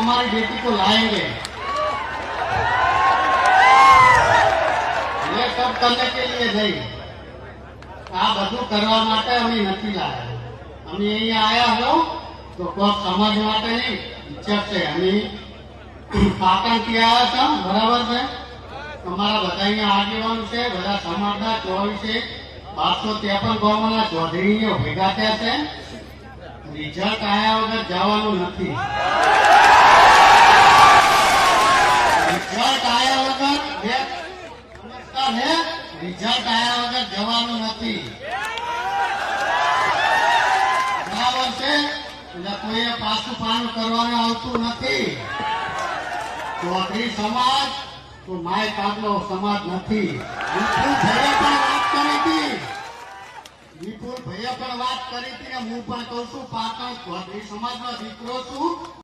हमारी बेटी को लाएंगे। ये सब करने के लिए नहीं, आ બધું કરવા માટે અમે નથી લાયા। અમે અહીંયા આયા હો તો કોઈ સમાજ માટે નહીં, ઈચ્છા છે। અમે પાટણથી આવ્યા હતા, બરાબર છે। તમારા બધા અહીંયા આગેવાન છે, બધા સમાજના 24,1253 ગામના ચૌધરીઓ ભેગા થયા છે। રિઝલ્ટ આયા વગર જવાનું નથી। રિઝલ્ટ આયા વગર સમજતા ને, રિઝલ્ટ આયા વગર જવાનું નથી, બરાબર છે। એટલે કોઈએ પાછું પાનું કરવાનું આવતું નથી। ચૌધરી સમાજ તો માય કાગલો સમાજ નથી। વિપુલ ભાઈએ પણ વાત કરી હતી, વિપુલ ભાઈએ પણ વાત કરી હતી ને હું પણ કહું છું, પાટણ ચૌધરી સમાજનો દીકરો છું।